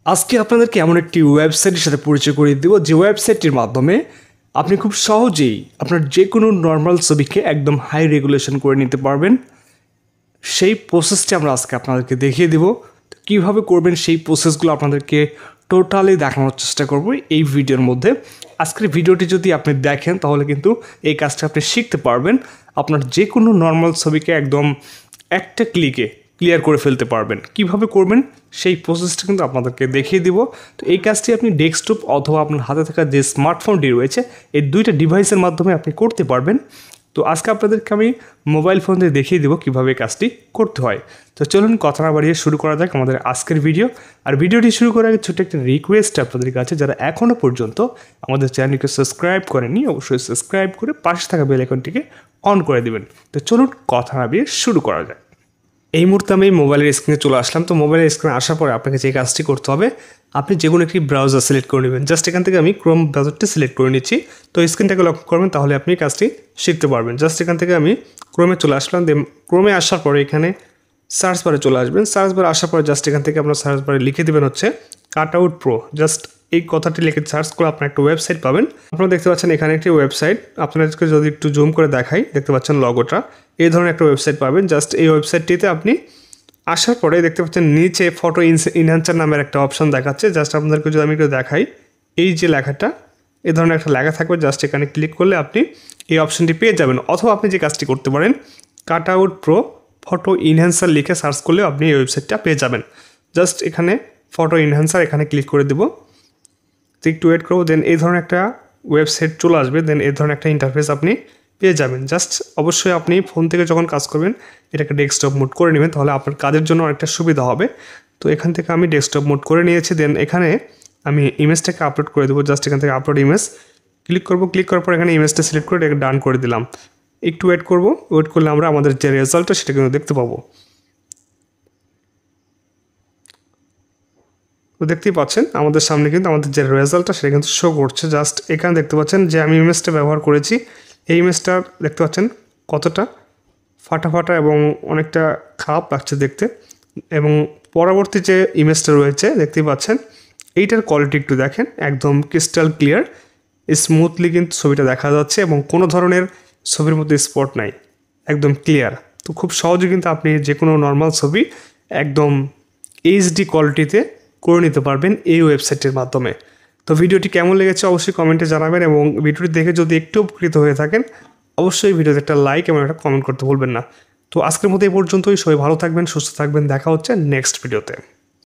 আজকে আপনাদেরকে এমন একটি ওয়েবসাইটের সাথে পরিচয় করিয়ে দেব যে ওয়েবসাইটটির মাধ্যমে আপনি খুব সহজেই আপনার যে কোনো নর্মাল ছবিকে একদম হাই রেগুলেশন করে নিতে পারবেন। সেই প্রসেসটি আমরা আজকে আপনাদেরকে দেখিয়ে দেব। কীভাবে করবেন সেই প্রসেসগুলো আপনাদেরকে টোটালি দেখানোর চেষ্টা করব এই ভিডিওর মধ্যে। আজকের ভিডিওটি যদি আপনি দেখেন তাহলে কিন্তু এই কাজটা আপনি শিখতে পারবেন। আপনার যে কোনো নর্মাল ছবিকে একদম একটা ক্লিকে ক্লিয়ার করে ফেলতে পারবেন। কিভাবে করবেন সেই প্রসেসটা কিন্তু আপনাদেরকে দেখিয়ে দিব। তো এই কাজটি আপনি ডেস্কটপ অথবা আপনার হাতে থাকা যে স্মার্টফোনটি রয়েছে এই দুইটা ডিভাইসের মাধ্যমে আপনি করতে পারবেন। তো আজকে আপনাদেরকে আমি মোবাইল ফোন দিয়ে দেখিয়ে দেবো কীভাবে কাজটি করতে হয়। তো চলুন কথা না বাড়িয়ে শুরু করা যাক আমাদের আজকের ভিডিও। আর ভিডিওটি শুরু করার আগে ছোট্ট একটা রিকোয়েস্ট আপনাদের কাছে, যারা এখনও পর্যন্ত আমাদের চ্যানেলকে সাবস্ক্রাইব করেননি অবশ্যই সাবস্ক্রাইব করে পাশে থাকা বেল আইকনটিকে অন করে দিবেন। তো চলুন কথা না বাড়িয়ে শুরু করা যাক। এই মুহূর্তে আমি মোবাইলের স্ক্রিনে চলে আসলাম। তো মোবাইলের স্ক্রিনে আসার পরে আপনাকে যে কাজটি করতে হবে, আপনি যে কোনো একটি ব্রাউজার সিলেক্ট করে নেবেন। জাস্ট এখান থেকে আমি ক্রোম ব্রাউজারটি সিলেক্ট করে নিচ্ছি। তো স্ক্রিনটাকে লক্ষ্য করবেন, তাহলে আপনি কাজটি শিখতে পারবেন। জাস্ট এখান থেকে আমি ক্রোমে চলে আসলাম। দেন ক্রোমে আসার পরে এখানে সার্চ বারে চলে আসবেন। সার্চ বারে আসার পরে জাস্ট এখান থেকে আপনার সার্চ বারে লিখে দেবেন হচ্ছে কাটআউট প্রো। জাস্ট এই কথাটি লিখে সার্চ করে আপনার একটা ওয়েবসাইট পাবেন। আপনারা দেখতে পাচ্ছেন এখানে একটি ওয়েবসাইট। আপনাদেরকে যদি একটু জুম করে দেখাই, দেখতে পাচ্ছেন লগোটা, এই ধরনের একটা ওয়েবসাইট পাবেন। জাস্ট এই ওয়েবসাইটটিতে আপনি আসার পরে দেখতে পাচ্ছেন নিচে ফটো ইনহ্যান্সার নামের একটা অপশন দেখাচ্ছে। জাস্ট আপনাদেরকে যদি আমি একটু দেখাই, এই যে লেখাটা, এই ধরনের একটা লেখা থাকবে। জাস্ট এখানে ক্লিক করলে আপনি এই অপশনটি পেয়ে যাবেন। অথবা আপনি যে কাজটি করতে পারেন, কাটআউট প্রো ফটো ইনহ্যান্সার লিখে সার্চ করলেও আপনি এই ওয়েবসাইটটা পেয়ে যাবেন। জাস্ট এখানে ফটো ইনহ্যান্সার এখানে ক্লিক করে দেবো। তো একটু ওয়েট করবো। দেন এই ধরনের একটা ওয়েবসাইট চলে আসবে। দেন এই ধরনের একটা ইন্টারফেস আপনি পেয়ে যাবেন। জাস্ট অবশ্যই আপনি ফোন থেকে যখন কাজ করবেন এটাকে ডেস্কটপ মোড করে নেবেন, তাহলে আপনার কাজের জন্য অনেকটা সুবিধা হবে। তো এখান থেকে আমি ডেস্কটপ মোড করে নিয়েছি। দেন এখানে আমি ইমেজটাকে আপলোড করে দেবো। জাস্ট এখান থেকে আপলোড ইমেজ ক্লিক করবো। ক্লিক করার পর এখানে ইমেজটা সিলেক্ট করে এটাকে ডান করে দিলাম। একটু ওয়েট করবো। ওয়েট করলে আমরা আমাদের যে রেজাল্টটা সেটা কিন্তু দেখতে পাবো। তো দেখতেই পাচ্ছেন আমাদের সামনে কিন্তু আমাদের যে রেজাল্টটা সেটা কিন্তু শো করছে। জাস্ট এখানে দেখতে পাচ্ছেন যে আমি ইমেজটা ব্যবহার করেছি। এই ইমেজটা দেখতে পাচ্ছেন কতটা ফাটা এবং অনেকটা খারাপ লাগছে দেখতে। এবং পরবর্তী যে ইমেজটা রয়েছে দেখতেই পাচ্ছেন, এইটার কোয়ালিটি একটু দেখেন, একদম ক্রিস্টাল ক্লিয়ার, স্মুথলি কিন্তু ছবিটা দেখা যাচ্ছে এবং কোনো ধরনের ছবির মধ্যে স্পট নাই, একদম ক্লিয়ার। তো খুব সহজে কিন্তু আপনি যে কোনো নর্মাল ছবি একদম এইচডি কোয়ালিটিতে করে নিতে পারবেন এই ওয়েবসাইটের মাধ্যমে। তো ভিডিওটি কেমন লেগেছে অবশ্যই কমেন্টে জানাবেন এবং ভিডিওটি দেখে যদি একটু উপকৃত হয়ে থাকেন অবশ্যই ভিডিওতে একটা লাইক এবং একটা কমেন্ট করতে ভুলবেন না। তো আজকের মতো এই পর্যন্তই। সবাই ভালো থাকবেন, সুস্থ থাকবেন। দেখা হচ্ছে নেক্সট ভিডিওতে।